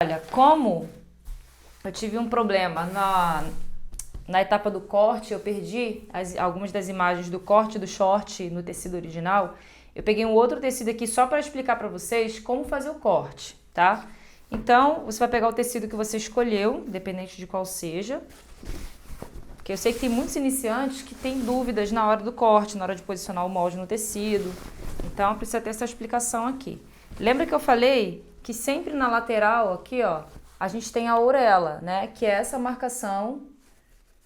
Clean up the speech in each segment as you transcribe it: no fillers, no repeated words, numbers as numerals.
Olha, como eu tive um problema na etapa do corte, eu perdi algumas das imagens do corte do short no tecido original. Eu peguei um outro tecido aqui só para explicar para vocês como fazer o corte, tá? Então, você vai pegar o tecido que você escolheu, independente de qual seja. Porque eu sei que tem muitos iniciantes que têm dúvidas na hora do corte, na hora de posicionar o molde no tecido. Então, precisa ter essa explicação aqui. Lembra que eu falei que sempre na lateral aqui, ó, a gente tem a orelha, né? Que é essa marcação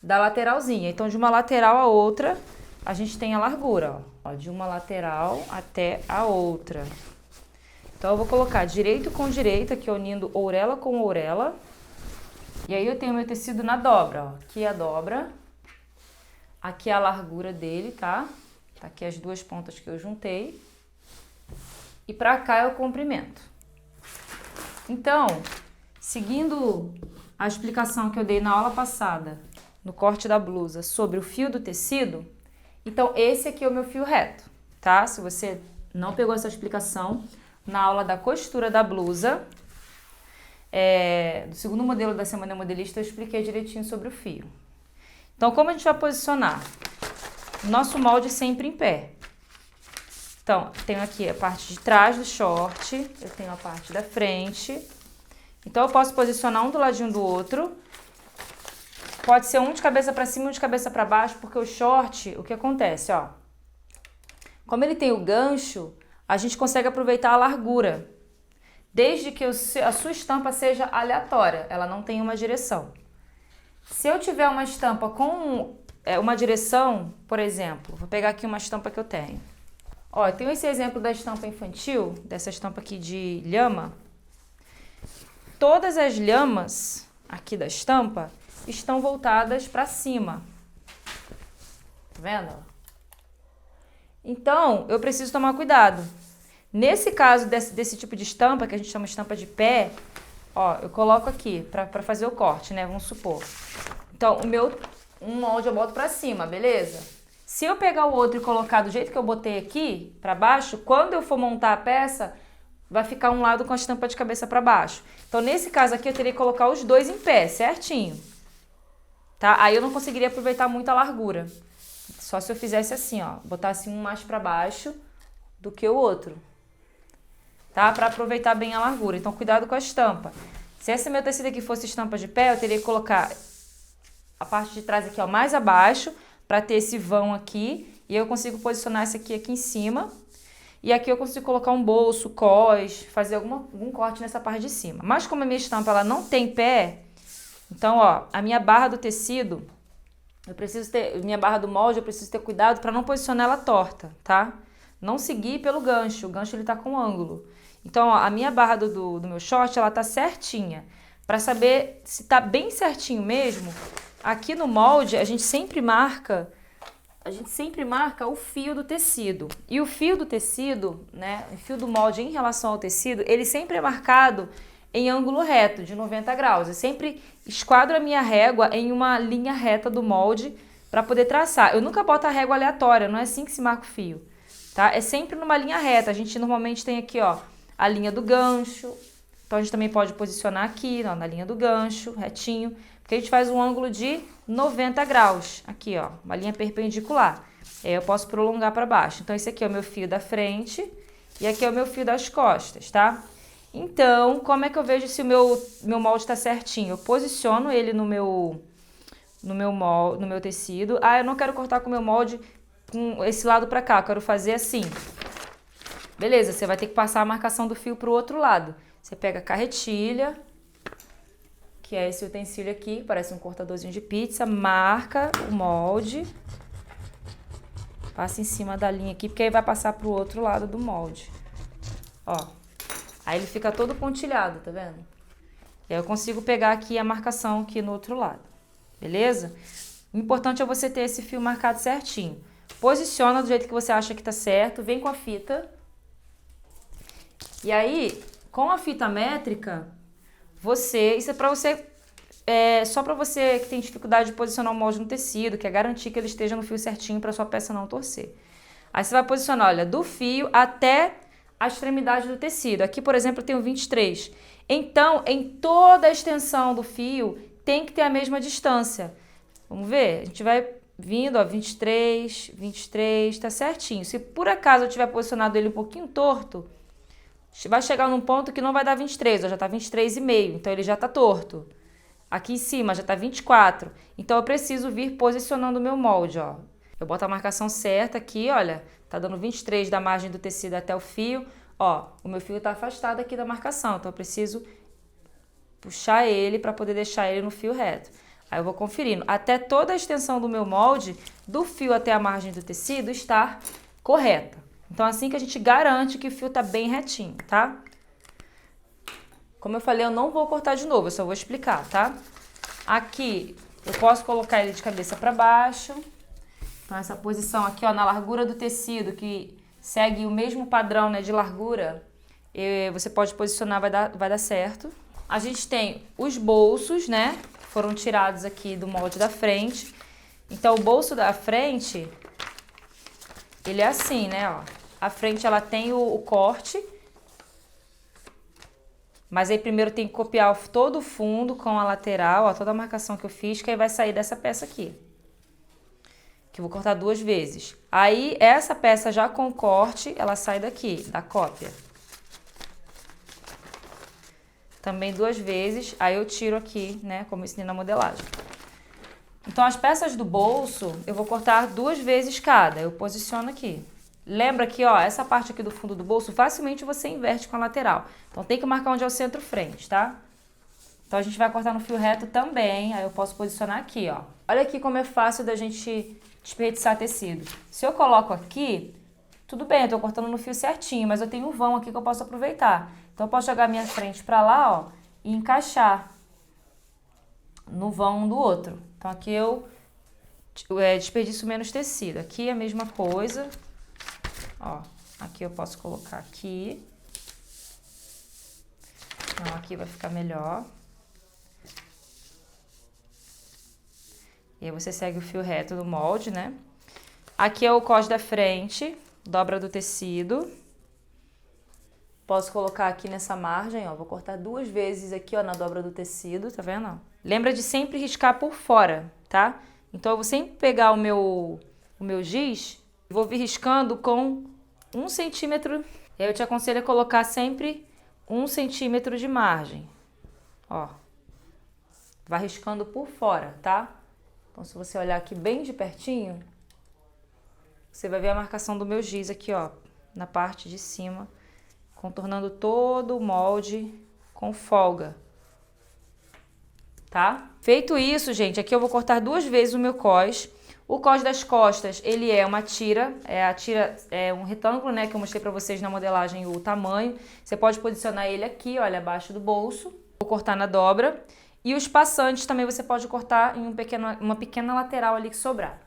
da lateralzinha. Então, de uma lateral a outra, a gente tem a largura, ó, de uma lateral até a outra. Então, eu vou colocar direito com direito, aqui unindo orelha com orelha. E aí, eu tenho meu tecido na dobra, ó. Aqui é a dobra. Aqui é a largura dele, tá? Tá aqui as duas pontas que eu juntei. E pra cá é o comprimento. Então, seguindo a explicação que eu dei na aula passada, no corte da blusa, sobre o fio do tecido, então esse aqui é o meu fio reto, tá? Se você não pegou essa explicação, na aula da costura da blusa, do segundo modelo da Semana Modelista, eu expliquei direitinho sobre o fio. Então, como a gente vai posicionar? Nosso molde sempre em pé. Então, tenho aqui a parte de trás do short, eu tenho a parte da frente. Então, eu posso posicionar um do ladinho do outro. Pode ser um de cabeça para cima e um de cabeça para baixo, porque o short, o que acontece, ó? Como ele tem o gancho, a gente consegue aproveitar a largura. Desde que a sua estampa seja aleatória, ela não tem uma direção. Se eu tiver uma estampa com uma direção, por exemplo, vou pegar aqui uma estampa que eu tenho. Ó, eu tenho esse exemplo da estampa infantil, dessa estampa aqui de lhama. Todas as lhamas aqui da estampa estão voltadas para cima. Tá vendo? Então, eu preciso tomar cuidado. Nesse caso desse tipo de estampa, que a gente chama de estampa de pé, ó, eu coloco aqui para fazer o corte, né? Vamos supor. Então, um molde eu boto para cima, beleza? Se eu pegar o outro e colocar do jeito que eu botei aqui, para baixo, quando eu for montar a peça, vai ficar um lado com a estampa de cabeça para baixo. Então, nesse caso aqui, eu teria que colocar os dois em pé, certinho. Tá? Aí eu não conseguiria aproveitar muito a largura. Só se eu fizesse assim, ó, botasse um mais para baixo do que o outro. Tá? Para aproveitar bem a largura. Então, cuidado com a estampa. Se esse meu tecido aqui fosse estampa de pé, eu teria que colocar a parte de trás aqui, ó, mais abaixo, para ter esse vão aqui, e eu consigo posicionar esse aqui em cima, e aqui eu consigo colocar um bolso, cós, fazer algum corte nessa parte de cima. Mas como a minha estampa ela não tem pé, então, ó, a minha barra do tecido, minha barra do molde, eu preciso ter cuidado para não posicionar ela torta, tá? Não seguir pelo gancho, o gancho ele tá com ângulo. Então, ó, a minha barra do meu short, ela tá certinha. Para saber se tá bem certinho mesmo, aqui no molde, a gente sempre marca o fio do tecido. E o fio do tecido, né, o fio do molde em relação ao tecido, ele sempre é marcado em ângulo reto, de 90 graus. Eu sempre esquadro a minha régua em uma linha reta do molde para poder traçar. Eu nunca boto a régua aleatória, não é assim que se marca o fio, tá? É sempre numa linha reta. A gente normalmente tem aqui, ó, a linha do gancho. Então, a gente também pode posicionar aqui, ó, na linha do gancho, retinho. Porque a gente faz um ângulo de 90 graus, aqui, ó, uma linha perpendicular. Aí eu posso prolongar para baixo. Então, esse aqui é o meu fio da frente e aqui é o meu fio das costas, tá? Então, como é que eu vejo se o meu molde está certinho? Eu posiciono ele no meu tecido. Ah, eu não quero cortar com o meu molde com esse lado para cá, eu quero fazer assim. Beleza, você vai ter que passar a marcação do fio para o outro lado. Você pega a carretilha, que é esse utensílio aqui, parece um cortadorzinho de pizza, marca o molde, passa em cima da linha aqui, porque aí vai passar pro outro lado do molde. Ó, aí ele fica todo pontilhado, tá vendo? E aí eu consigo pegar aqui a marcação aqui no outro lado, beleza? O importante é você ter esse fio marcado certinho. Posiciona do jeito que você acha que tá certo, vem com a fita. E aí, com a fita métrica, isso é para você, só para você que tem dificuldade de posicionar o molde no tecido, quer garantir que ele esteja no fio certinho para sua peça não torcer. Aí você vai posicionar, olha, do fio até a extremidade do tecido. Aqui, por exemplo, eu tenho 23. Então, em toda a extensão do fio, tem que ter a mesma distância. Vamos ver? A gente vai vindo, ó, 23, 23, tá certinho. Se por acaso eu tiver posicionado ele um pouquinho torto, vai chegar num ponto que não vai dar 23, ó, já tá 23,5, então ele já tá torto. Aqui em cima já tá 24, então eu preciso vir posicionando o meu molde, ó. Eu boto a marcação certa aqui, olha, tá dando 23 da margem do tecido até o fio, ó, o meu fio tá afastado aqui da marcação, então eu preciso puxar ele para poder deixar ele no fio reto. Aí eu vou conferindo, até toda a extensão do meu molde, do fio até a margem do tecido, estar correta. Então assim que a gente garante que o fio tá bem retinho, tá? Como eu falei, eu não vou cortar de novo, eu só vou explicar, tá? Aqui, eu posso colocar ele de cabeça para baixo. Então essa posição aqui, ó, na largura do tecido, que segue o mesmo padrão, né, de largura, você pode posicionar, vai dar certo. A gente tem os bolsos, né? Foram tirados aqui do molde da frente. Então, o bolso da frente, ele é assim, né? Ó. A frente, ela tem o corte. Mas aí, primeiro, tem que copiar todo o fundo com a lateral, ó, toda a marcação que eu fiz, que aí vai sair dessa peça aqui. Que eu vou cortar 2 vezes. Aí, essa peça já com corte, ela sai daqui, da cópia. Também 2 vezes, aí eu tiro aqui, né, como eu ensinei na modelagem. Então, as peças do bolso, eu vou cortar 2 vezes cada, eu posiciono aqui. Lembra que, ó, essa parte aqui do fundo do bolso, facilmente você inverte com a lateral. Então, tem que marcar onde é o centro-frente, tá? Então, a gente vai cortar no fio reto também, aí eu posso posicionar aqui, ó. Olha aqui como é fácil da gente desperdiçar tecido. Se eu coloco aqui, tudo bem, eu tô cortando no fio certinho, mas eu tenho um vão aqui que eu posso aproveitar. Então, eu posso jogar minha frente pra lá, ó, e encaixar no vão um do outro. Então, aqui eu desperdiço menos tecido. Aqui é a mesma coisa. Ó, aqui eu posso colocar aqui. Então, aqui vai ficar melhor. E aí você segue o fio reto do molde, né? Aqui é o cós da frente, dobra do tecido. Posso colocar aqui nessa margem, ó, vou cortar 2 vezes aqui, ó, na dobra do tecido, tá vendo? Lembra de sempre riscar por fora, tá? Então, eu vou sempre pegar o meu giz e vou vir riscando com 1 centímetro. E aí eu te aconselho a colocar sempre 1 centímetro de margem, ó. Vai riscando por fora, tá? Então, se você olhar aqui bem de pertinho, você vai ver a marcação do meu giz aqui, ó, na parte de cima, contornando todo o molde com folga, tá? Feito isso, gente, aqui eu vou cortar 2 vezes o meu cós. O cós das costas, ele é uma tira, a tira é um retângulo, né, que eu mostrei pra vocês na modelagem o tamanho. Você pode posicionar ele aqui, olha, abaixo do bolso. Vou cortar na dobra. E os passantes também você pode cortar em uma pequena lateral ali que sobrar.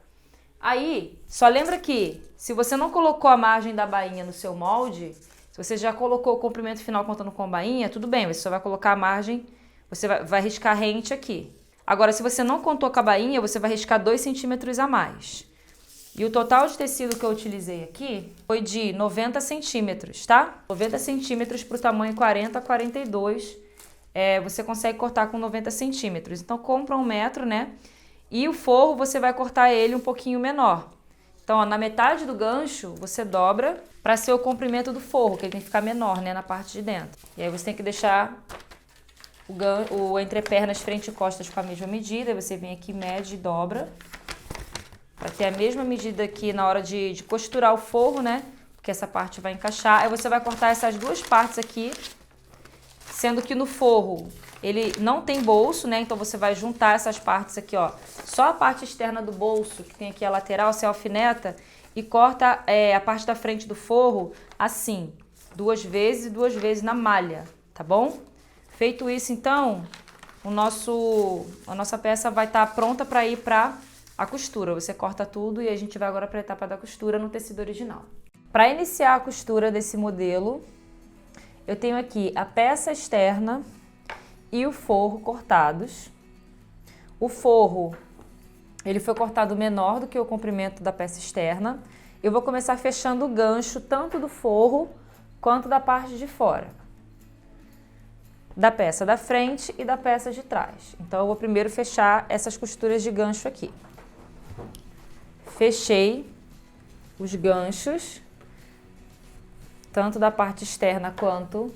Aí, só lembra que se você não colocou a margem da bainha no seu molde, se você já colocou o comprimento final contando com bainha, tudo bem, você só vai colocar a margem, você vai riscar rente aqui. Agora, se você não contou com a bainha, você vai riscar 2 centímetros a mais. E o total de tecido que eu utilizei aqui foi de 90 centímetros, tá? 90 centímetros para o tamanho 40 a 42, você consegue cortar com 90 centímetros. Então, compra 1 metro, né? E o forro, você vai cortar ele um pouquinho menor. Então, ó, na metade do gancho, você dobra para ser o comprimento do forro, que ele tem que ficar menor, né, na parte de dentro. E aí você tem que deixar o entrepernas frente e costas com a mesma medida. Aí você vem aqui, mede e dobra. Para ter a mesma medida aqui na hora de costurar o forro, né? Porque essa parte vai encaixar. Aí você vai cortar essas 2 partes aqui, sendo que no forro ele não tem bolso, né? Então você vai juntar essas partes aqui, ó. Só a parte externa do bolso, que tem aqui a lateral, você alfineta e corta a parte da frente do forro assim, 2 vezes e 2 vezes na malha, tá bom? Feito isso, então, a nossa peça vai estar pronta para ir para a costura. Você corta tudo e a gente vai agora para a etapa da costura no tecido original. Para iniciar a costura desse modelo, eu tenho aqui a peça externa e o forro cortados. O forro, ele foi cortado menor do que o comprimento da peça externa. Eu vou começar fechando o gancho tanto do forro quanto da parte de fora. da peça da frente e da peça de trás. Então, eu vou primeiro fechar essas costuras de gancho aqui. Fechei os ganchos, tanto da parte externa quanto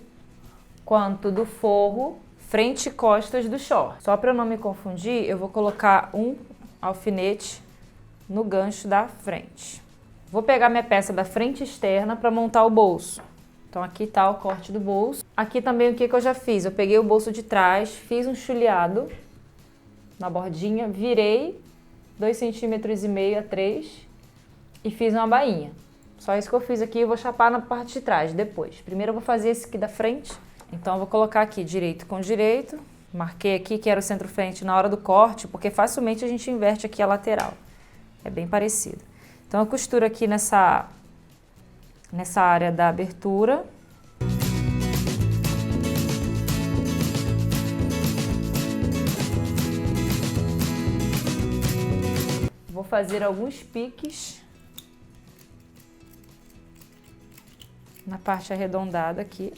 do forro, frente e costas do short. Só para eu não me confundir, eu vou colocar um alfinete no gancho da frente. Vou pegar minha peça da frente externa para montar o bolso. Então aqui tá o corte do bolso. Aqui também o que eu já fiz? Eu peguei o bolso de trás, fiz um chuleado na bordinha, virei 2,5 cm a 3 e fiz uma bainha. Só isso que eu fiz aqui, eu vou chapar na parte de trás depois. Primeiro eu vou fazer esse aqui da frente. Então eu vou colocar aqui direito com direito. Marquei aqui que era o centro-frente na hora do corte, porque facilmente a gente inverte aqui a lateral. É bem parecido. Então eu costuro aqui nessa área da abertura. Vou fazer alguns piques na parte arredondada aqui.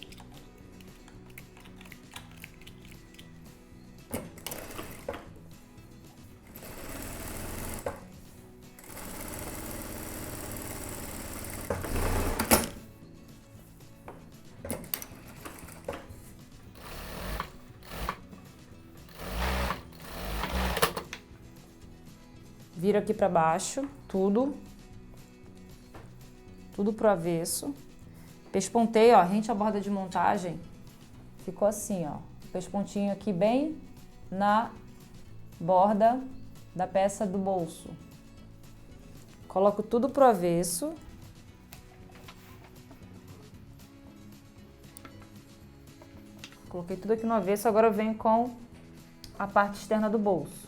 Viro aqui para baixo, tudo pro avesso. Pespontei, ó, rente à borda de montagem, ficou assim, ó. Pespontinho aqui bem na borda da peça do bolso. Coloco tudo pro avesso. Coloquei tudo aqui no avesso, agora eu venho com a parte externa do bolso.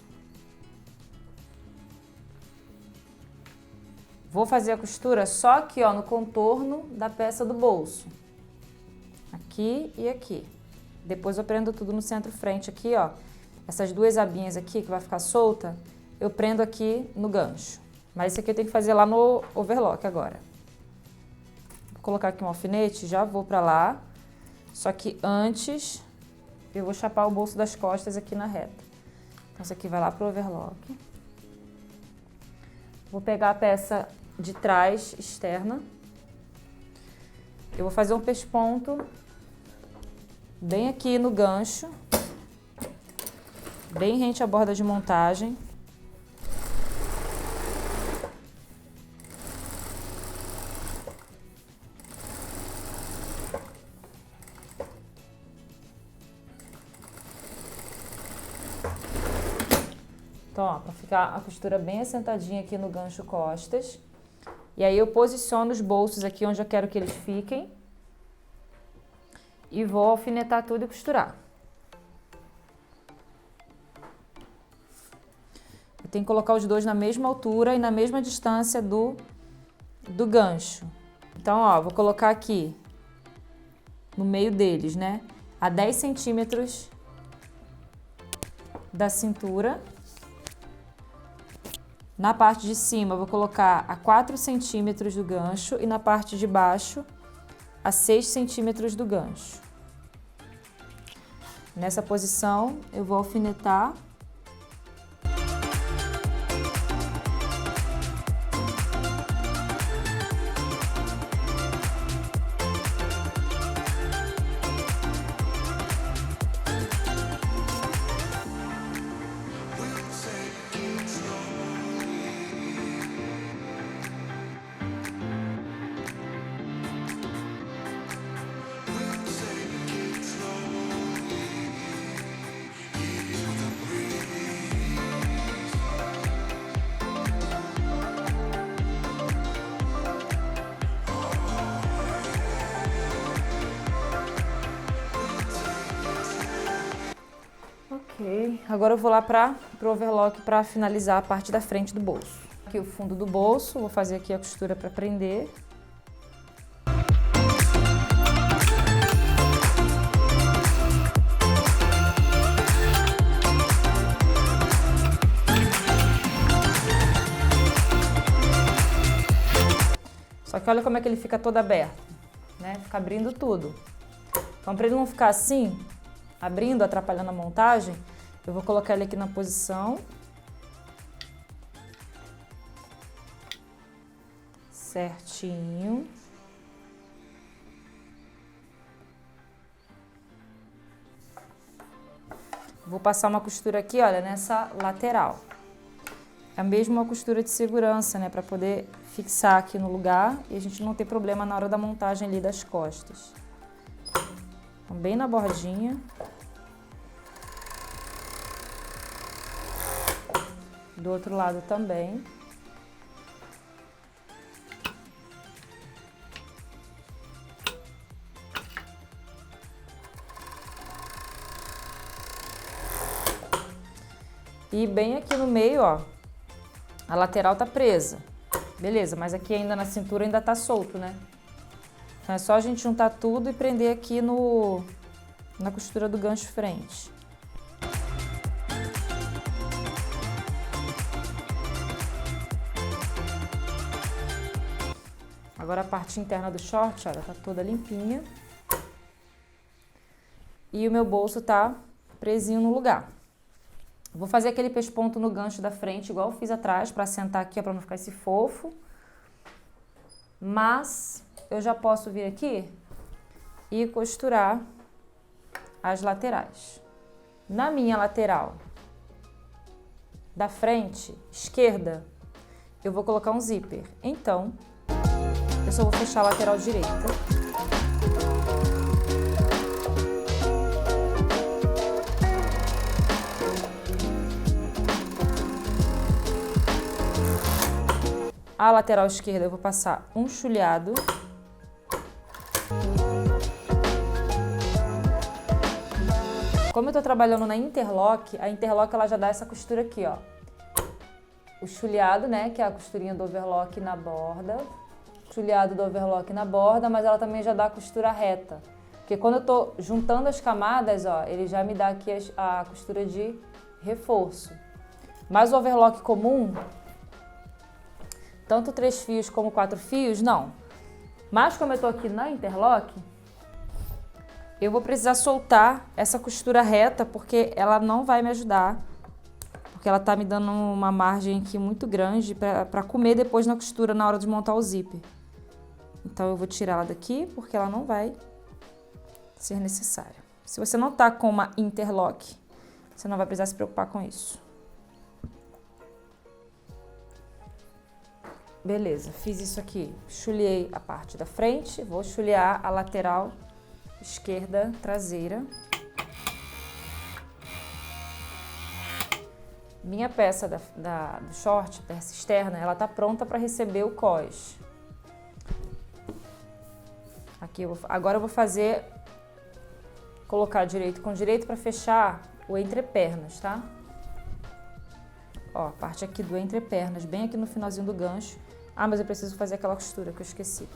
Vou fazer a costura só aqui, ó, no contorno da peça do bolso. Aqui e aqui. Depois eu prendo tudo no centro-frente aqui, ó. Essas duas abinhas aqui que vai ficar solta, eu prendo aqui no gancho. Mas isso aqui eu tenho que fazer lá no overlock agora. Vou colocar aqui um alfinete, já vou pra lá. Só que antes, eu vou chapar o bolso das costas aqui na reta. Então isso aqui vai lá pro overlock. Vou pegar a peça de trás externa. Eu vou fazer um pesponto bem aqui no gancho, bem rente à borda de montagem. Então, ó, para ficar a costura bem assentadinha aqui no gancho costas. E aí eu posiciono os bolsos aqui onde eu quero que eles fiquem. E vou alfinetar tudo e costurar. Eu tenho que colocar os dois na mesma altura e na mesma distância do gancho. Então, ó, vou colocar aqui no meio deles, né? A 10 centímetros da cintura. Na parte de cima, eu vou colocar a 4 centímetros do gancho e na parte de baixo, a 6 centímetros do gancho. Nessa posição, eu vou alfinetar. Ok, agora eu vou lá pro overlock para finalizar a parte da frente do bolso. Aqui o fundo do bolso, vou fazer aqui a costura para prender. Só que olha como é que ele fica todo aberto, né? Fica abrindo tudo. Então, para ele não ficar assim, abrindo, atrapalhando a montagem, eu vou colocar ele aqui na posição. Certinho. Vou passar uma costura aqui, olha, nessa lateral. É mesmo uma costura de segurança, né, para poder fixar aqui no lugar e a gente não ter problema na hora da montagem ali das costas. Então, bem na bordinha. Do outro lado também. E bem aqui no meio, ó, a lateral tá presa. Beleza, mas aqui ainda na cintura ainda tá solto, né? Então é só a gente juntar tudo e prender aqui na costura do gancho frente. Agora a parte interna do short, olha, tá toda limpinha. E o meu bolso tá presinho no lugar. Vou fazer aquele pesponto no gancho da frente, igual eu fiz atrás, para assentar aqui, para não ficar esse fofo. Mas eu já posso vir aqui e costurar as laterais. Na minha lateral da frente esquerda, eu vou colocar um zíper. Então, eu só vou fechar a lateral direita. A lateral esquerda eu vou passar um chulhado. Como eu tô trabalhando na interlock, a interlock ela já dá essa costura aqui, ó. O chulhado, né, que é a costurinha do overlock na borda. Chulhado do overlock na borda, mas ela também já dá a costura reta. Porque quando eu tô juntando as camadas, ó, ele já me dá aqui a costura de reforço. Mas o overlock comum, tanto 3 fios como 4 fios, não. Mas como eu tô aqui na interlock, eu vou precisar soltar essa costura reta, porque ela não vai me ajudar. Porque ela tá me dando uma margem aqui muito grande para comer depois na costura na hora de montar o zíper. Então eu vou tirar ela daqui, porque ela não vai ser necessária. Se você não tá com uma interlock, você não vai precisar se preocupar com isso. Beleza, fiz isso aqui, chulhei a parte da frente, vou chulhear a lateral esquerda traseira. Minha peça do short, peça externa, ela tá pronta para receber o cós. Aqui agora eu vou fazer, colocar direito com direito para fechar o entrepernas, tá? Ó, a parte aqui do entrepernas, bem aqui no finalzinho do gancho. Ah, mas eu preciso fazer aquela costura que eu esqueci.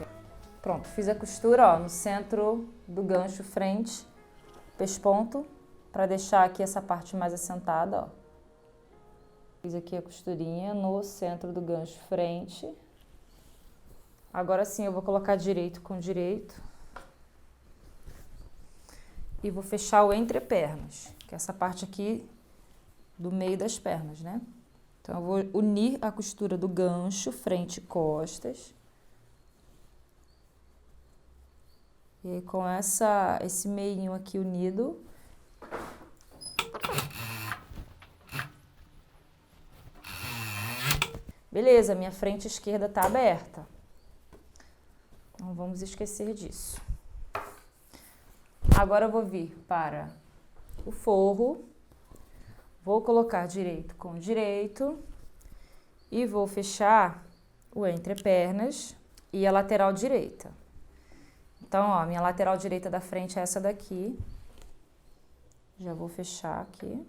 Pronto, fiz a costura, ó, no centro do gancho frente, pesponto, para deixar aqui essa parte mais assentada, ó. Fiz aqui a costurinha no centro do gancho frente. Agora sim eu vou colocar direito com direito. E vou fechar o entrepernas, que é essa parte aqui do meio das pernas, né? Então, eu vou unir a costura do gancho, frente e costas. E aí, com esse meinho aqui unido, beleza, minha frente esquerda tá aberta. Não vamos esquecer disso. Agora eu vou vir para o forro. Vou colocar direito com direito e vou fechar o entrepernas e a lateral direita. Então, ó, minha lateral direita da frente é essa daqui. Já vou fechar aqui.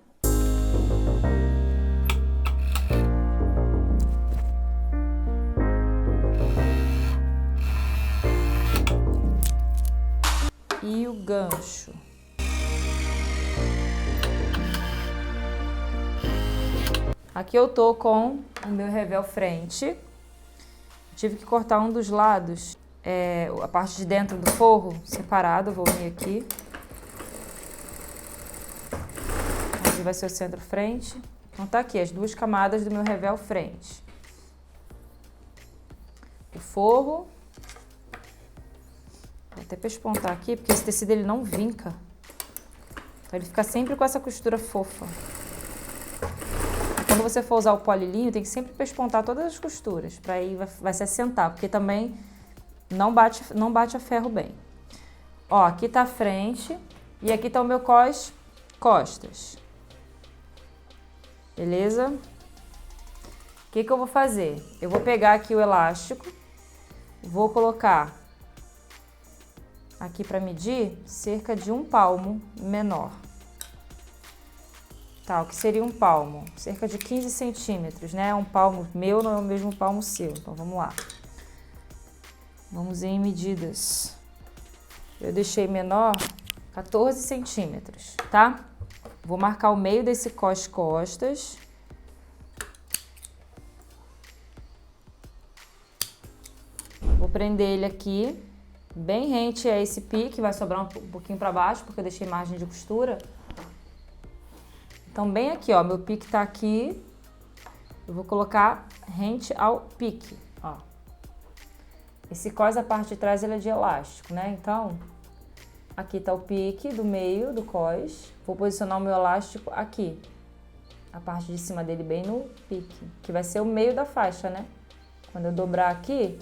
E o gancho. Aqui eu tô com o meu revel frente. Tive que cortar um dos lados, a parte de dentro do forro separado, vou unir aqui. vai ser o centro frente. Então tá aqui as duas camadas do meu revel frente. O forro. Vou até pespontar aqui, porque esse tecido ele não vinca. Então ele fica sempre com essa costura fofa. Quando você for usar o polilinho, tem que sempre pespontar todas as costuras, para aí vai se assentar, porque também não bate a ferro bem. Ó, aqui tá a frente e aqui tá o meu costas. Beleza? O que eu vou fazer? Eu vou pegar aqui o elástico, vou colocar aqui para medir cerca de 1 palmo menor. Tá, o que seria 1 palmo? Cerca de 15 centímetros, né? 1 palmo meu não é o mesmo palmo seu. Então, vamos lá. Vamos em medidas. Eu deixei menor 14 centímetros, tá? Vou marcar o meio desse costas. Vou prender ele aqui, bem rente a esse pique, vai sobrar um pouquinho para baixo, porque eu deixei margem de costura. Então, bem aqui, ó, meu pique tá aqui, eu vou colocar rente ao pique, ó. Esse cós, a parte de trás, ele é de elástico, né? Então, aqui tá o pique do meio do cós, vou posicionar o meu elástico aqui, a parte de cima dele bem no pique, que vai ser o meio da faixa, né? Quando eu dobrar aqui,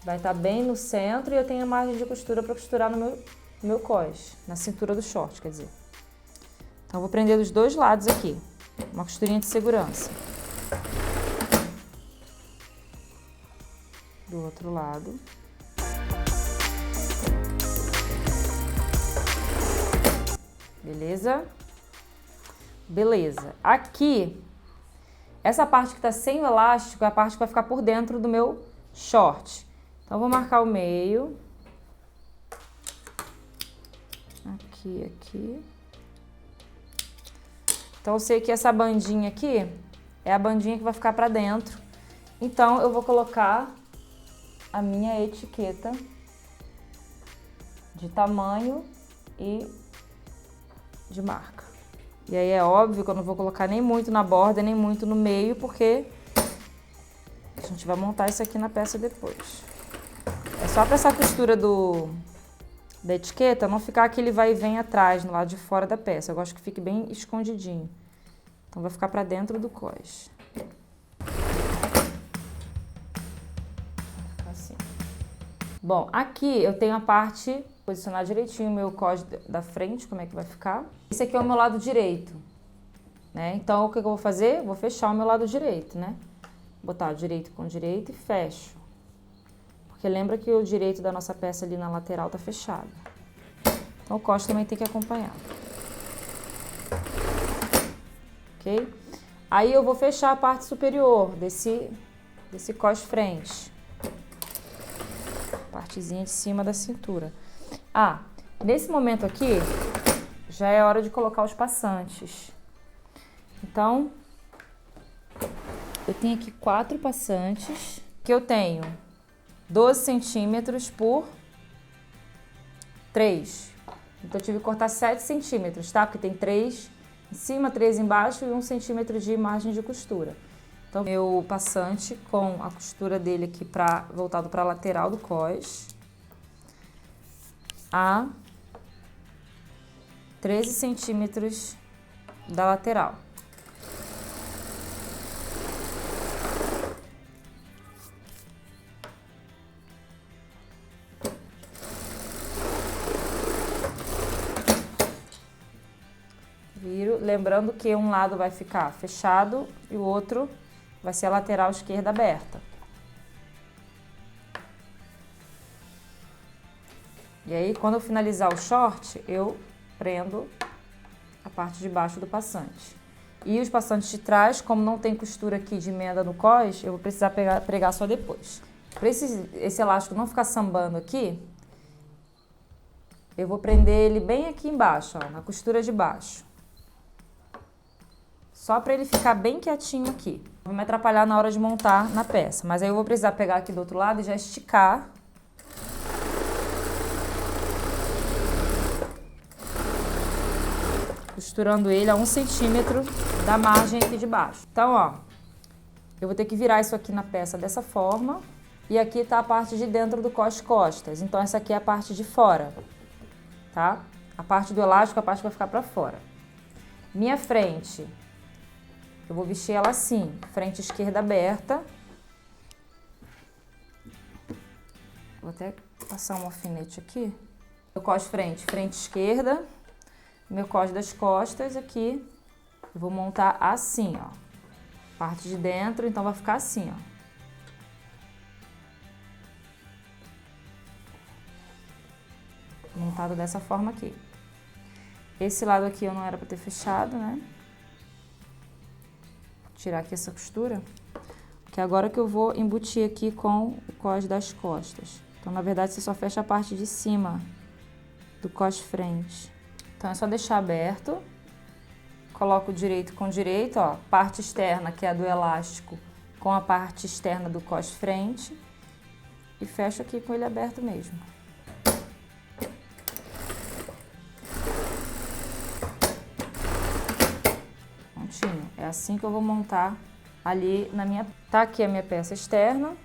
vai estar bem no centro e eu tenho a margem de costura para costurar no meu cós, na cintura do short, quer dizer. Então, vou prender dos dois lados aqui, uma costurinha de segurança. Do outro lado. Beleza? Beleza. Aqui, essa parte que tá sem o elástico é a parte que vai ficar por dentro do meu short. Então, vou marcar o meio. Aqui. Então, eu sei que essa bandinha aqui é a bandinha que vai ficar pra dentro. Então, eu vou colocar a minha etiqueta de tamanho e de marca. E aí é óbvio que eu não vou colocar nem muito na borda, nem muito no meio, porque a gente vai montar isso aqui na peça depois. É só para essa costura da etiqueta não ficar aquele vai e vem atrás, no lado de fora da peça. Eu gosto que fique bem escondidinho. Então, vai ficar para dentro do cós. Assim. Bom, aqui eu tenho a parte, posicionar direitinho o meu cós da frente, como é que vai ficar. Esse aqui é o meu lado direito, né? Então, o que eu vou fazer? Vou fechar o meu lado direito, né? Botar direito com direito e fecho. Porque lembra que o direito da nossa peça ali na lateral tá fechado. Então, o cós também tem que acompanhar. Ok? Aí, eu vou fechar a parte superior desse cós frente. Partezinha de cima da cintura. Ah, nesse momento aqui, já é hora de colocar os passantes. Então, eu tenho aqui 4 passantes, que eu tenho 12 centímetros por 3. Então, eu tive que cortar 7 centímetros, tá? Porque tem 3 em cima, 3 embaixo e 1 centímetro de margem de costura. Então, meu passante com a costura dele aqui voltado para a lateral do cós a 13 centímetros da lateral. Viro, lembrando que um lado vai ficar fechado e o outro vai ser a lateral esquerda aberta. E aí, quando eu finalizar o short, eu prendo a parte de baixo do passante. E os passantes de trás, como não tem costura aqui de emenda no cós, eu vou precisar pregar só depois. Para esse elástico não ficar sambando aqui, eu vou prender ele bem aqui embaixo, ó, na costura de baixo. Só para ele ficar bem quietinho aqui. Não vai me atrapalhar na hora de montar na peça. Mas aí eu vou precisar pegar aqui do outro lado e já esticar. costurando ele a 1 centímetro da margem aqui de baixo. Então, ó, eu vou ter que virar isso aqui na peça dessa forma. E aqui tá a parte de dentro do costas. Então, essa aqui é a parte de fora, tá? A parte do elástico, a parte que vai ficar pra fora. Minha frente, eu vou vestir ela assim, frente esquerda aberta. Vou até passar um alfinete aqui. Meu cos frente, frente esquerda. Meu cos das costas aqui. Eu vou montar assim, ó. Parte de dentro, então vai ficar assim, ó. Montado dessa forma aqui. Esse lado aqui eu não era para ter fechado, né? Vou tirar aqui essa costura, que agora que eu vou embutir aqui com o cos das costas. Então, na verdade, você só fecha a parte de cima do cos frente. Então, é só deixar aberto. Coloco direito com direito, ó. Parte externa, que é a do elástico, com a parte externa do cos frente. E fecho aqui com ele aberto mesmo. É assim que eu vou montar ali na minha... Tá aqui a minha peça externa. Vou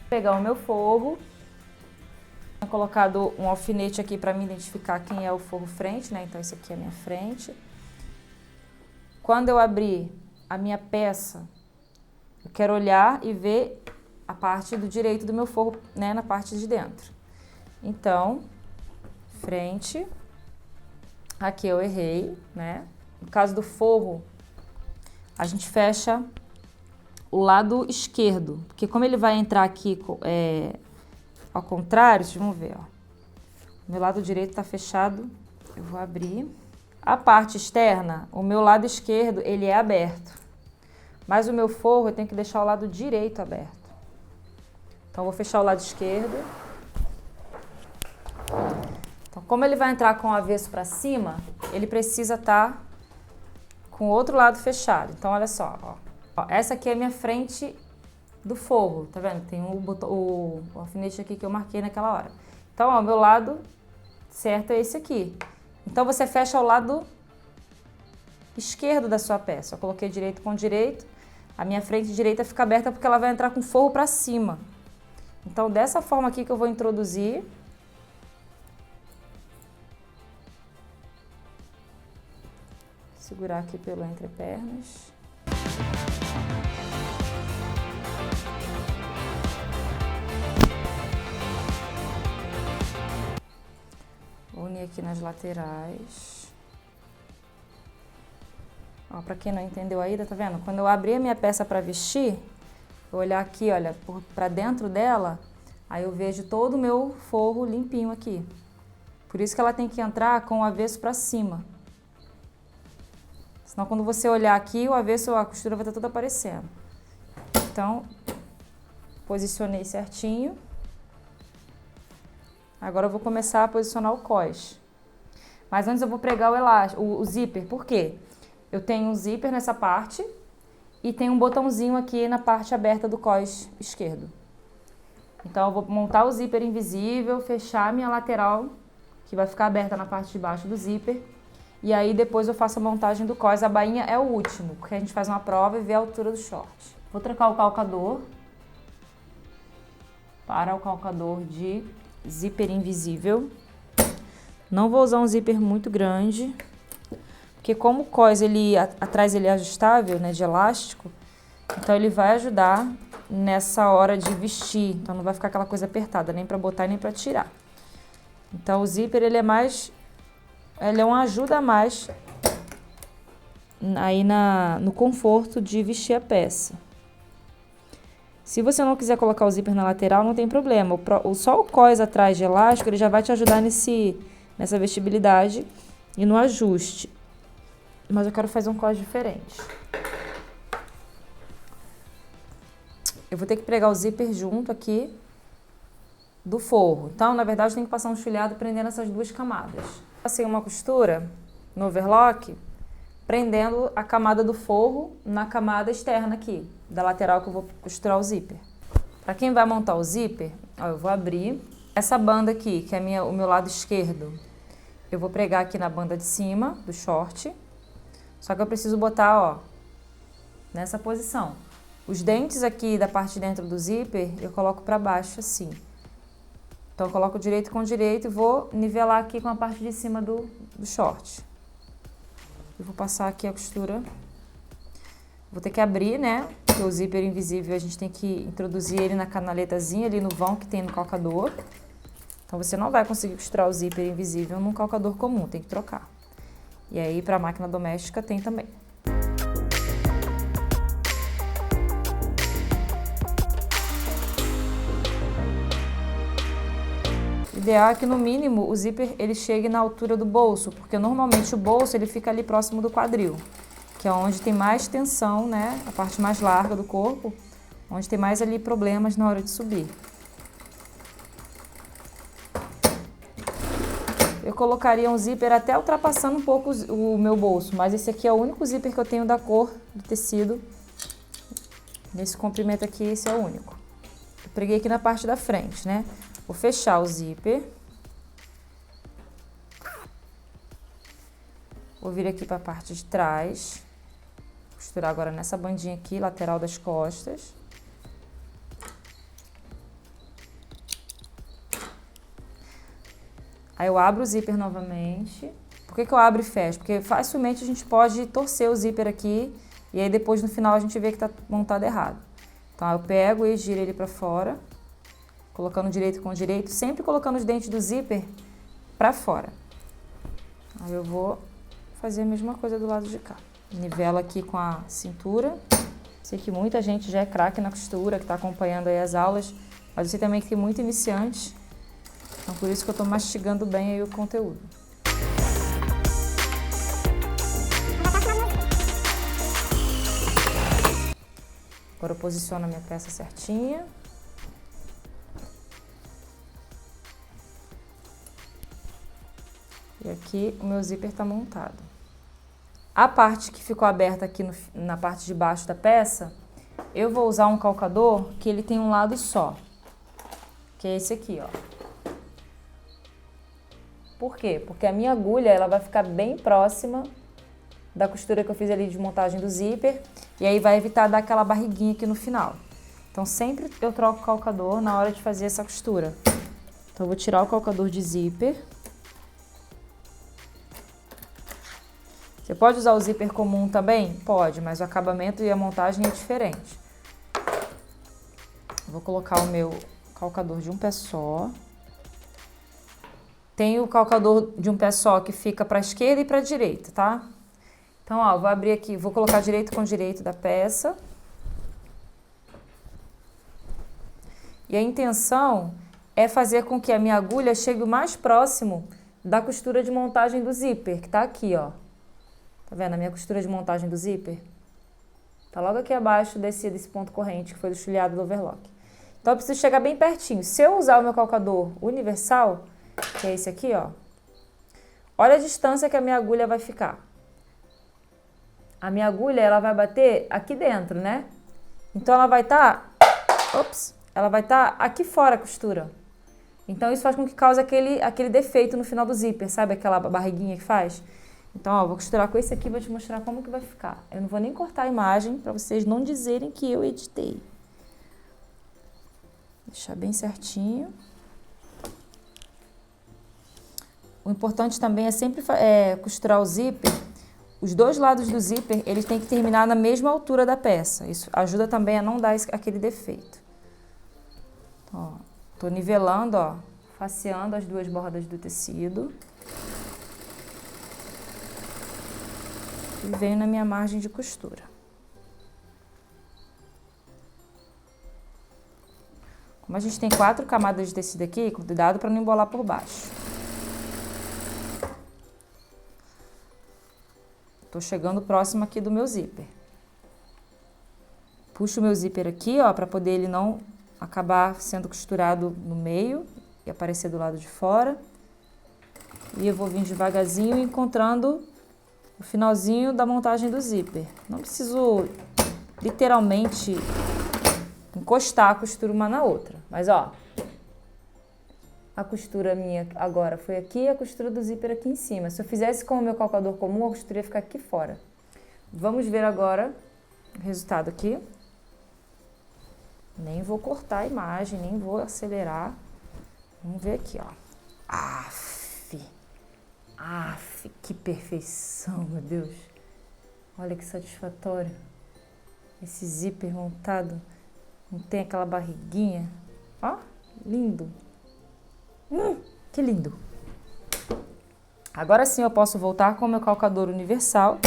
pegar o meu forro. Tenho colocado um alfinete aqui para me identificar quem é o forro frente, né? Então, esse aqui é a minha frente. Quando eu abrir a minha peça, eu quero olhar e ver a parte do direito do meu forro, né? Na parte de dentro. Então, frente... Aqui eu errei, né? No caso do forro, a gente fecha o lado esquerdo, porque como ele vai entrar aqui ao contrário, vocês vão ver, ó. Meu lado direito tá fechado, eu vou abrir. A parte externa, o meu lado esquerdo, ele é aberto. Mas o meu forro eu tenho que deixar o lado direito aberto. Então, eu vou fechar o lado esquerdo. Então, como ele vai entrar com o avesso para cima, ele precisa estar com o outro lado fechado. Então, olha só, ó. Essa aqui é a minha frente do forro, tá vendo? Tem o alfinete aqui que eu marquei naquela hora. Então, ó, o meu lado certo é esse aqui. Então, você fecha o lado esquerdo da sua peça. Eu coloquei direito com direito. A minha frente direita fica aberta porque ela vai entrar com o forro para cima. Então, dessa forma aqui que eu vou introduzir. Segurar aqui pelo entrepernas. Vou unir aqui nas laterais. Ó, pra quem não entendeu ainda, tá vendo? Quando eu abrir a minha peça para vestir, eu olhar aqui, olha, pra dentro dela, aí eu vejo todo o meu forro limpinho aqui. Por isso que ela tem que entrar com o avesso para cima. Senão, quando você olhar aqui, o avesso, a costura vai estar toda aparecendo. Então, posicionei certinho. Agora eu vou começar a posicionar o cos. Mas antes eu vou pregar o elástico, o zíper. Por quê? Eu tenho um zíper nessa parte e tem um botãozinho aqui na parte aberta do cos esquerdo. Então, eu vou montar o zíper invisível, fechar a minha lateral, que vai ficar aberta na parte de baixo do zíper. E aí, depois eu faço a montagem do cos. A bainha é o último, porque a gente faz uma prova e vê a altura do short. Vou trocar o calcador para o calcador de zíper invisível. Não vou usar um zíper muito grande, porque como o cos, atrás ele é ajustável, né, de elástico, então ele vai ajudar nessa hora de vestir. Então não vai ficar aquela coisa apertada, nem para botar nem para tirar. Então o zíper, ele é uma ajuda a mais aí no conforto de vestir a peça. Se você não quiser colocar o zíper na lateral, não tem problema. Só o cos atrás de elástico, ele já vai te ajudar nessa vestibilidade e no ajuste. Mas eu quero fazer um cos diferente. Eu vou ter que pregar o zíper junto aqui do forro. Então, na verdade, eu tenho que passar um esfilhado prendendo essas duas camadas. Passei uma costura no overlock, prendendo a camada do forro na camada externa aqui, da lateral que eu vou costurar o zíper. Para quem vai montar o zíper, ó, eu vou abrir essa banda aqui, que é o meu lado esquerdo. Eu vou pregar aqui na banda de cima do short, só que eu preciso botar, ó, nessa posição. Os dentes aqui da parte de dentro do zíper, eu coloco pra baixo assim. Então eu coloco direito com direito e vou nivelar aqui com a parte de cima do short. Eu vou passar aqui a costura. Vou ter que abrir, né? Porque o zíper invisível a gente tem que introduzir ele na canaletazinha ali no vão que tem no calcador. Então você não vai conseguir costurar o zíper invisível num calcador comum, tem que trocar. E aí para máquina doméstica tem também. O ideal é que no mínimo o zíper ele chegue na altura do bolso, porque normalmente o bolso ele fica ali próximo do quadril, que é onde tem mais tensão, né? A parte mais larga do corpo, onde tem mais ali problemas na hora de subir. Eu colocaria um zíper até ultrapassando um pouco o meu bolso, mas esse aqui é o único zíper que eu tenho da cor do tecido. Nesse comprimento aqui, esse é o único. Eu preguei aqui na parte da frente, né? Vou fechar o zíper. Vou vir aqui para a parte de trás. Costurar agora nessa bandinha aqui, lateral das costas. Aí eu abro o zíper novamente. Por que eu abro e fecho? Porque facilmente a gente pode torcer o zíper aqui e aí depois no final a gente vê que tá montado errado. Então eu pego e giro ele para fora, colocando direito com direito, sempre colocando os dentes do zíper para fora. Aí eu vou fazer a mesma coisa do lado de cá. Nivelo aqui com a cintura. Sei que muita gente já é craque na costura, que está acompanhando aí as aulas, mas eu sei também que tem muito iniciante. Então, por isso que eu estou mastigando bem aí o conteúdo. Agora eu posiciono a minha peça certinha. E aqui o meu zíper está montado. A parte que ficou aberta aqui na parte de baixo da peça, eu vou usar um calcador que ele tem um lado só, que é esse aqui, ó. Por quê? Porque a minha agulha ela vai ficar bem próxima da costura que eu fiz ali de montagem do zíper e aí vai evitar dar aquela barriguinha aqui no final. Então sempre eu troco o calcador na hora de fazer essa costura. Então eu vou tirar o calcador de zíper. Você pode usar o zíper comum também? Pode, mas o acabamento e a montagem é diferente. Vou colocar o meu calcador de um pé só. Tem o calcador de um pé só que fica para a esquerda e para a direita, tá? Então, ó, vou abrir aqui, vou colocar direito com direito da peça. E a intenção é fazer com que a minha agulha chegue o mais próximo da costura de montagem do zíper, que tá aqui, ó. Tá vendo a minha costura de montagem do zíper? Tá logo aqui abaixo desse ponto corrente, que foi do chulhado do overlock. Então, eu preciso chegar bem pertinho. Se eu usar o meu calcador universal, que é esse aqui, ó. Olha a distância que a minha agulha vai ficar. A minha agulha, ela vai bater aqui dentro, né? Então, ela vai estar... ela vai estar aqui fora a costura. Então, isso faz com que cause aquele defeito no final do zíper, sabe? Aquela barriguinha que faz. Então, ó, vou costurar com esse aqui e vou te mostrar como que vai ficar. Eu não vou nem cortar a imagem para vocês não dizerem que eu editei. Deixar bem certinho. O importante também é sempre costurar o zíper. Os dois lados do zíper, eles têm que terminar na mesma altura da peça. Isso ajuda também a não dar aquele defeito. Então, ó, tô nivelando, ó, faceando as duas bordas do tecido. E venho na minha margem de costura. Como a gente tem 4 camadas de tecido aqui, cuidado para não embolar por baixo. Tô chegando próximo aqui do meu zíper. Puxo o meu zíper aqui, ó, para poder ele não acabar sendo costurado no meio e aparecer do lado de fora. E eu vou vir devagarzinho encontrando o finalzinho da montagem do zíper. Não preciso literalmente encostar a costura uma na outra, mas ó, a costura minha agora foi aqui e a costura do zíper aqui em cima. Se eu fizesse com o meu calcador comum, a costura ia ficar aqui fora. Vamos ver agora o resultado aqui. Nem vou cortar a imagem, nem vou acelerar. Vamos ver aqui, ó. Aff, que perfeição, meu Deus. Olha que satisfatório. Esse zíper montado, não tem aquela barriguinha. Ó, lindo. Que lindo. Agora sim eu posso voltar com o meu calcador universal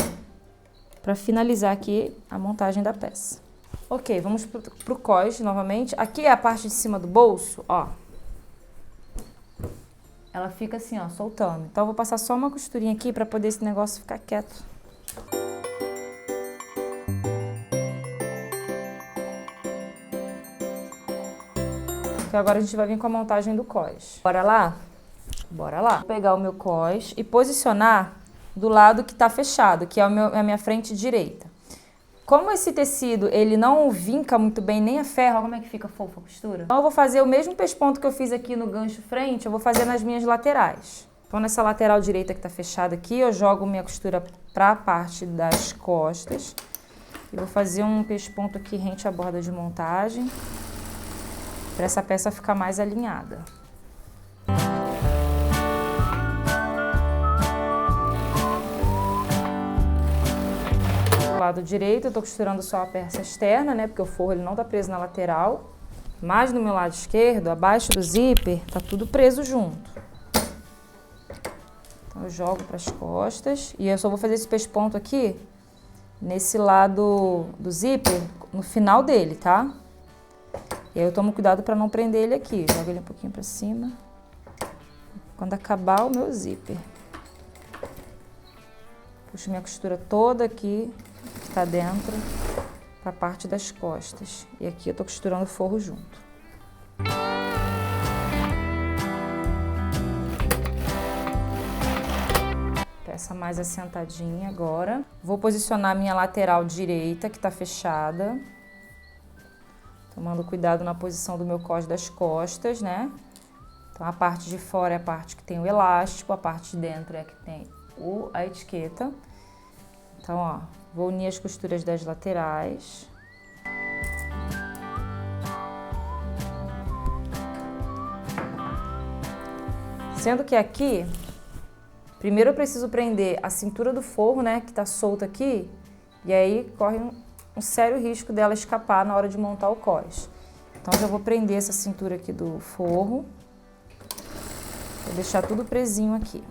para finalizar aqui a montagem da peça. Ok, vamos pro cós novamente. Aqui é a parte de cima do bolso, ó. Ela fica assim, ó, soltando. Então eu vou passar só uma costurinha aqui para poder esse negócio ficar quieto. Porque agora a gente vai vir com a montagem do cós. Bora lá? Bora lá. Vou pegar o meu cós e posicionar do lado que tá fechado, que é a minha frente direita. Como esse tecido, ele não vinca muito bem nem a ferro, olha como é que fica fofa a costura. Então eu vou fazer o mesmo pesponto que eu fiz aqui no gancho frente, eu vou fazer nas minhas laterais. Então nessa lateral direita que tá fechada aqui, eu jogo minha costura pra parte das costas. E vou fazer um pesponto aqui rente à borda de montagem, para essa peça ficar mais alinhada. Do lado direito eu tô costurando só a peça externa, né, porque o forro ele não tá preso na lateral, mas no meu lado esquerdo, abaixo do zíper, tá tudo preso junto. Então eu jogo para as costas e eu só vou fazer esse pesponto aqui nesse lado do zíper, no final dele, tá? E aí eu tomo cuidado para não prender ele aqui, jogo ele um pouquinho para cima. Quando acabar o meu zíper, puxo minha costura toda aqui, que tá dentro, para a parte das costas. E aqui eu tô costurando o forro junto. Peça mais assentadinha agora. Vou posicionar minha lateral direita, que tá fechada. Tomando cuidado na posição do meu cós das costas, né? Então a parte de fora é a parte que tem o elástico, a parte de dentro é a que tem a etiqueta. Então, ó, vou unir as costuras das laterais. Sendo que aqui, primeiro eu preciso prender a cintura do forro, né, que tá solta aqui, e aí corre um sério risco dela escapar na hora de montar o cós. Então já vou prender essa cintura aqui do forro, vou deixar tudo presinho aqui.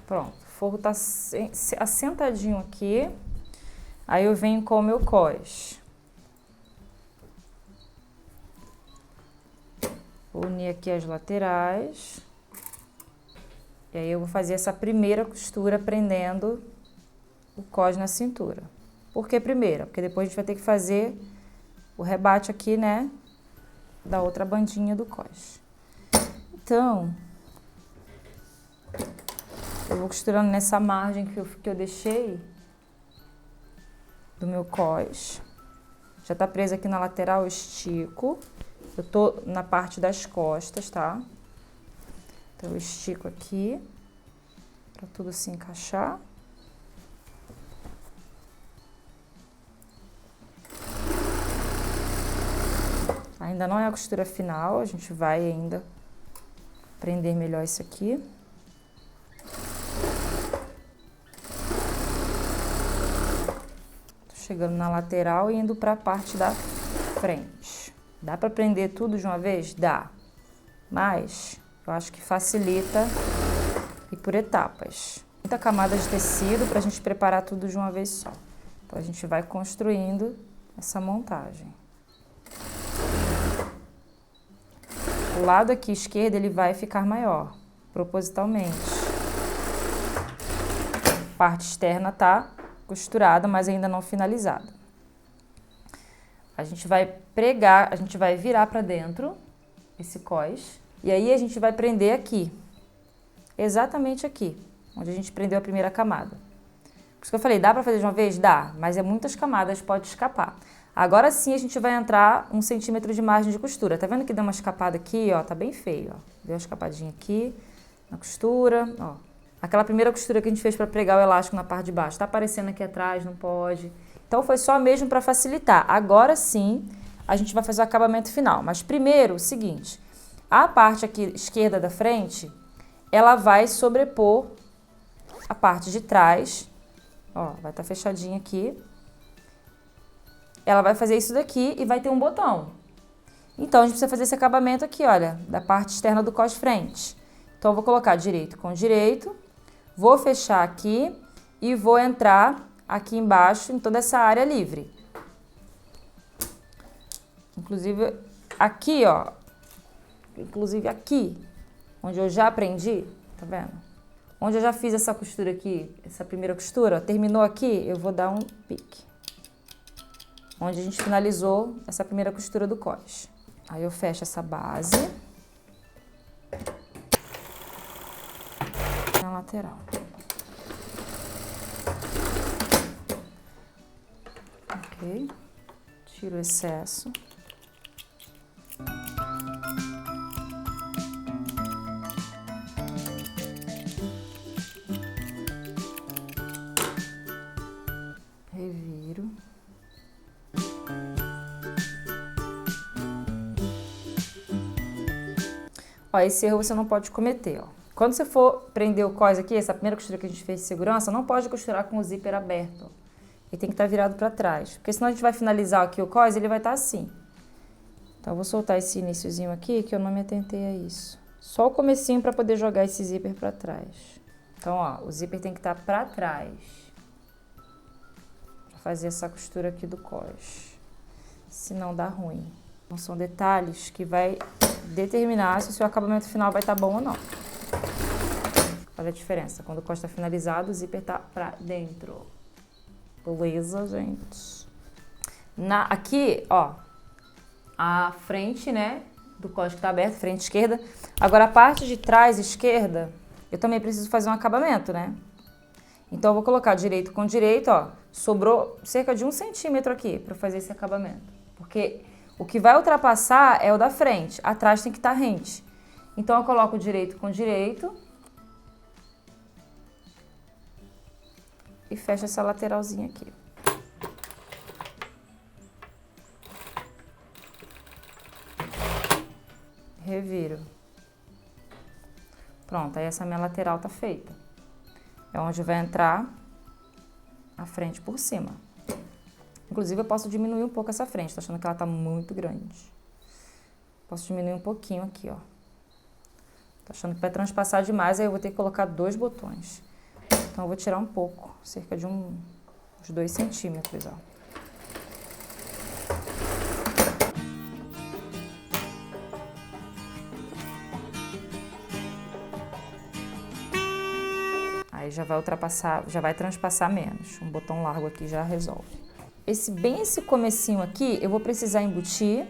Pronto, o forro tá assentadinho aqui, aí eu venho com o meu cós. Vou unir aqui as laterais. E aí eu vou fazer essa primeira costura prendendo o cós na cintura. Por que primeira? Porque depois a gente vai ter que fazer o rebate aqui, né, da outra bandinha do cós. Então, eu vou costurando nessa margem que eu deixei do meu cós. Já tá presa aqui na lateral, eu estico. Eu tô na parte das costas, tá? Então eu estico aqui para tudo se encaixar. Ainda não é a costura final, a gente vai ainda prender melhor isso aqui. Tô chegando na lateral e indo para a parte da frente. Dá para prender tudo de uma vez? Dá. Mas eu acho que facilita ir por etapas. Muita camada de tecido para a gente preparar tudo de uma vez só. Então a gente vai construindo essa montagem. O lado aqui esquerdo ele vai ficar maior, propositalmente. A parte externa tá costurada, mas ainda não finalizada. A gente vai pregar, a gente vai virar para dentro esse cós e aí a gente vai prender aqui, exatamente aqui. onde a gente prendeu a primeira camada. Por isso que eu falei, dá pra fazer de uma vez? Dá, mas é muitas camadas, pode escapar. Agora sim a gente vai entrar 1 centímetro de margem de costura. Tá vendo que deu uma escapada aqui, ó? Tá bem feio, ó. Deu uma escapadinha aqui na costura, ó. Aquela primeira costura que a gente fez para pregar o elástico na parte de baixo. Tá aparecendo aqui atrás, não pode. Então foi só mesmo para facilitar. Agora sim a gente vai fazer o acabamento final. Mas primeiro, o seguinte, a parte aqui esquerda da frente, ela vai sobrepor a parte de trás. Ó, vai estar fechadinha aqui. Ela vai fazer isso daqui e vai ter um botão. Então, a gente precisa fazer esse acabamento aqui, olha, da parte externa do cós frente. Então, eu vou colocar direito com direito, vou fechar aqui e vou entrar aqui embaixo em toda essa área livre. Inclusive, aqui, ó, onde eu já prendi, tá vendo? Onde eu já fiz essa costura aqui, essa primeira costura, ó, terminou aqui, eu vou dar um pique. Onde a gente finalizou essa primeira costura do cós. Aí eu fecho essa base na lateral. Ok. Tiro o excesso. Reviro. Ó, esse erro você não pode cometer, ó. Quando você for prender o cós aqui, essa primeira costura que a gente fez de segurança, não pode costurar com o zíper aberto, ó. Ele tem que estar virado para trás, porque senão a gente vai finalizar aqui o cós, ele vai estar assim. Então eu vou soltar esse iniciozinho aqui, que eu não me atentei a isso. Só o comecinho para poder jogar esse zíper para trás. Então, ó, o zíper tem que estar para trás. Para fazer essa costura aqui do cós. Senão dá ruim. Então são detalhes que vai determinar se o seu acabamento final vai estar bom ou não. Olha a diferença. Quando o cós está finalizado, o zíper está para dentro. Beleza, gente? Aqui, ó, a frente, né, do cós que tá aberto, frente esquerda. Agora, a parte de trás esquerda, eu também preciso fazer um acabamento, né? Então, eu vou colocar direito com direito, ó. Sobrou cerca de 1 centímetro aqui para fazer esse acabamento. Porque o que vai ultrapassar é o da frente. Atrás tem que estar rente. Então, eu coloco direito com direito. E fecho essa lateralzinha aqui. Reviro. Pronto, aí essa minha lateral tá feita. É onde vai entrar a frente por cima. Inclusive, eu posso diminuir um pouco essa frente. Tô achando que ela tá muito grande. Posso diminuir um pouquinho aqui, ó. Tô achando que vai transpassar demais, aí eu vou ter que colocar 2 botões. Então, eu vou tirar um pouco, cerca de uns 2 centímetros, ó. Aí já vai ultrapassar, já vai transpassar menos. Um botão largo aqui já resolve. Bem esse comecinho aqui, eu vou precisar embutir,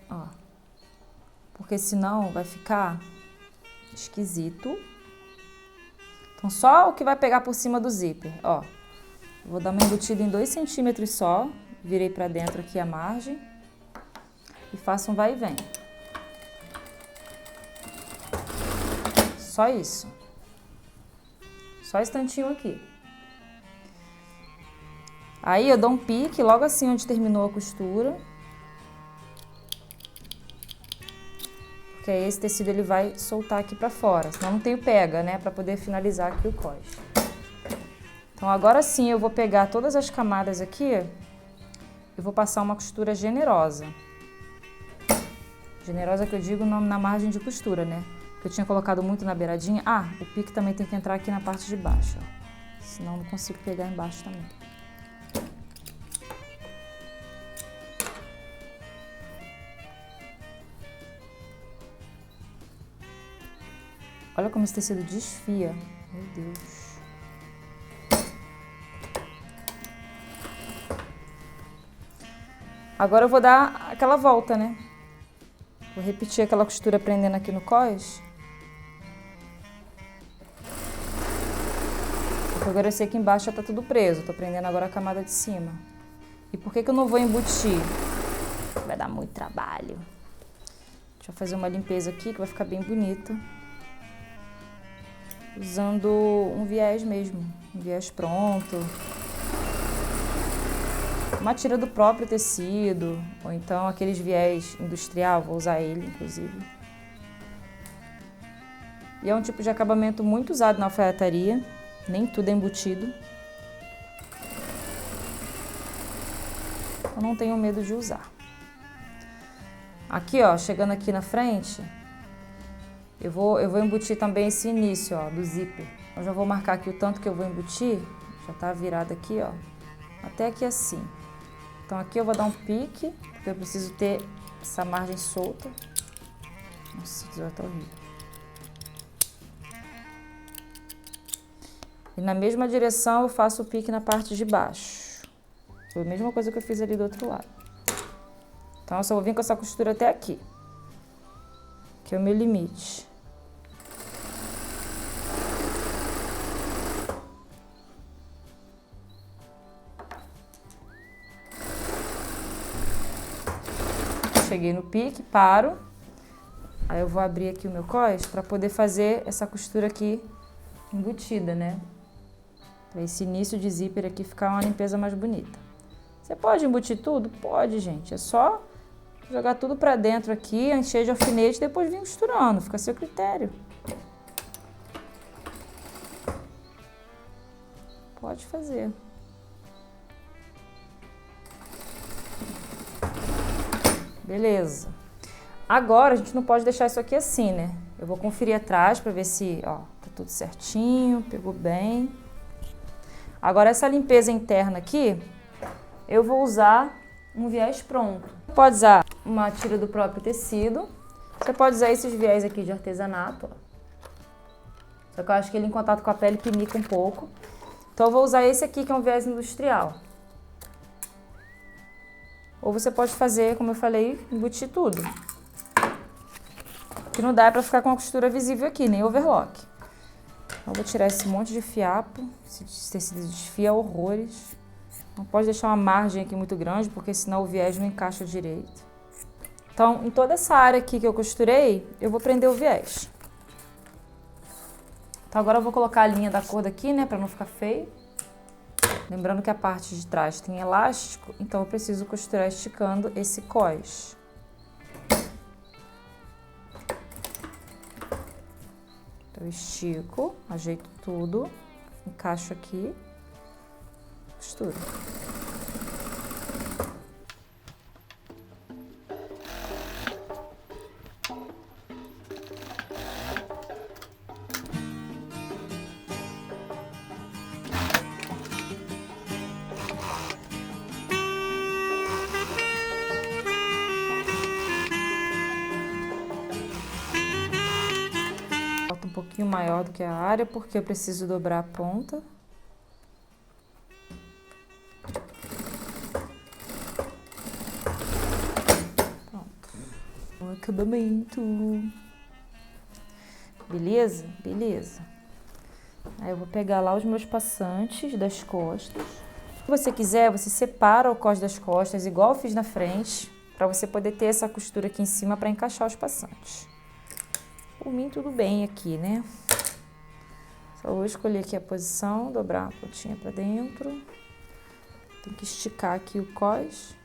ó. Porque senão vai ficar esquisito. Então, só o que vai pegar por cima do zíper, ó. Vou dar uma embutida em 2 centímetros só. Virei pra dentro aqui a margem. E faço um vai e vem. Só isso. Só esse tantinho aqui. Aí, eu dou um pique logo assim onde terminou a costura. Porque aí esse tecido ele vai soltar aqui pra fora, senão não tem o pega, né, pra poder finalizar aqui o cós. Então agora sim eu vou pegar todas as camadas aqui e vou passar uma costura generosa. Generosa que eu digo na margem de costura, né, que eu tinha colocado muito na beiradinha. Ah, o pique também tem que entrar aqui na parte de baixo, ó. Senão não consigo pegar embaixo também. Olha como esse tecido desfia. Meu Deus. Agora eu vou dar aquela volta, né? Vou repetir aquela costura prendendo aqui no cós. Porque agora esse aqui embaixo já tá tudo preso. Tô prendendo agora a camada de cima. E por que que eu não vou embutir? Vai dar muito trabalho. Deixa eu fazer uma limpeza aqui que vai ficar bem bonita. Usando um viés mesmo. Um viés pronto. Uma tira do próprio tecido. Ou então aqueles viés industrial. Vou usar ele, inclusive. E é um tipo de acabamento muito usado na alfaiataria. Nem tudo é embutido. Eu não tenho medo de usar. Aqui, ó, chegando aqui na frente, eu vou embutir também esse início, ó, do zíper. Eu já vou marcar aqui o tanto que eu vou embutir. Já tá virado aqui, ó. Até aqui assim. Então aqui eu vou dar um pique, porque eu preciso ter essa margem solta. Nossa, isso tá horrível. E na mesma direção eu faço o pique na parte de baixo. Foi a mesma coisa que eu fiz ali do outro lado. Então eu só vou vir com essa costura até aqui. Que é o meu limite. Cheguei no pique, paro. Aí eu vou abrir aqui o meu cós para poder fazer essa costura aqui embutida, né? Para esse início de zíper aqui ficar uma limpeza mais bonita. Você pode embutir tudo? Pode, gente. É só jogar tudo pra dentro aqui, encher de alfinete e depois vir costurando. Fica a seu critério. Pode fazer. Beleza. Agora a gente não pode deixar isso aqui assim, né? Eu vou conferir atrás pra ver se, ó, tá tudo certinho, pegou bem. Agora essa limpeza interna aqui, eu vou usar um viés pronto. Pode usar uma tira do próprio tecido. Você pode usar esses viés aqui de artesanato, ó. Só que eu acho que ele em contato com a pele pinica um pouco. Então eu vou usar esse aqui que é um viés industrial. Ou você pode fazer, como eu falei, embutir tudo. O que não dá é pra ficar com a costura visível aqui, nem overlock. Então eu vou tirar esse monte de fiapo. Esse tecido desfia horrores. Não pode deixar uma margem aqui muito grande, porque senão o viés não encaixa direito. Então, em toda essa área aqui que eu costurei, eu vou prender o viés. Então agora eu vou colocar a linha da cor daqui, né, pra não ficar feio. Lembrando que a parte de trás tem elástico, então eu preciso costurar esticando esse cós. Então eu estico, ajeito tudo, encaixo aqui. Costura. Bota um pouquinho maior do que a área, porque eu preciso dobrar a ponta. Acabamento. Beleza? Beleza. Aí eu vou pegar lá os meus passantes das costas. Se você quiser, você separa o cós das costas, igual eu fiz na frente, para você poder ter essa costura aqui em cima para encaixar os passantes. Por mim, tudo bem aqui, né? Só vou escolher aqui a posição, dobrar a pontinha para dentro. Tem que esticar aqui o cós.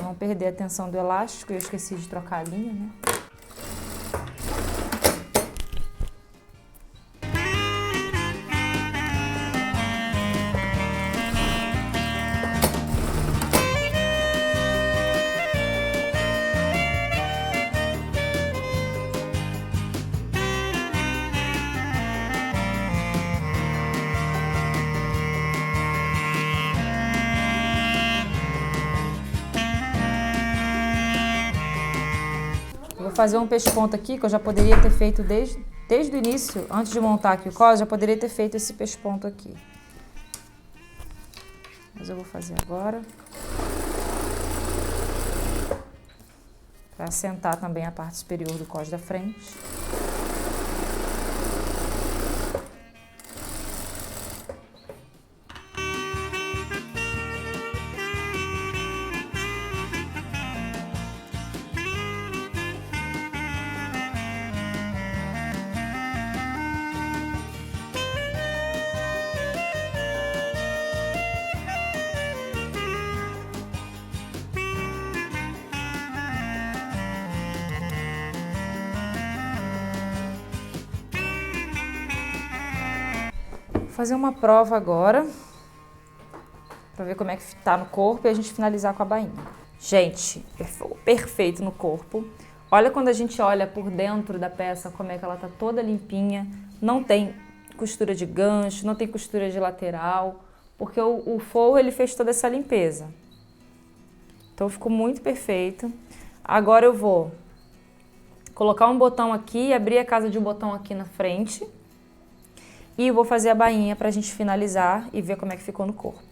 Não perder a tensão do elástico, eu esqueci de trocar a linha, né? Vou fazer um pesponto aqui, que eu já poderia ter feito desde o início, antes de montar aqui o cós, já poderia ter feito esse pesponto aqui. Mas eu vou fazer agora. Para assentar também a parte superior do cós da frente. Vou fazer uma prova agora, para ver como é que tá no corpo e a gente finalizar com a bainha. Gente, perfeito no corpo. Olha quando a gente olha por dentro da peça, como é que ela tá toda limpinha. Não tem costura de gancho, não tem costura de lateral, porque o forro ele fez toda essa limpeza. Então ficou muito perfeito. Agora eu vou colocar um botão aqui, abrir a casa de um botão aqui na frente. E vou fazer a bainha pra gente finalizar e ver como é que ficou no corpo.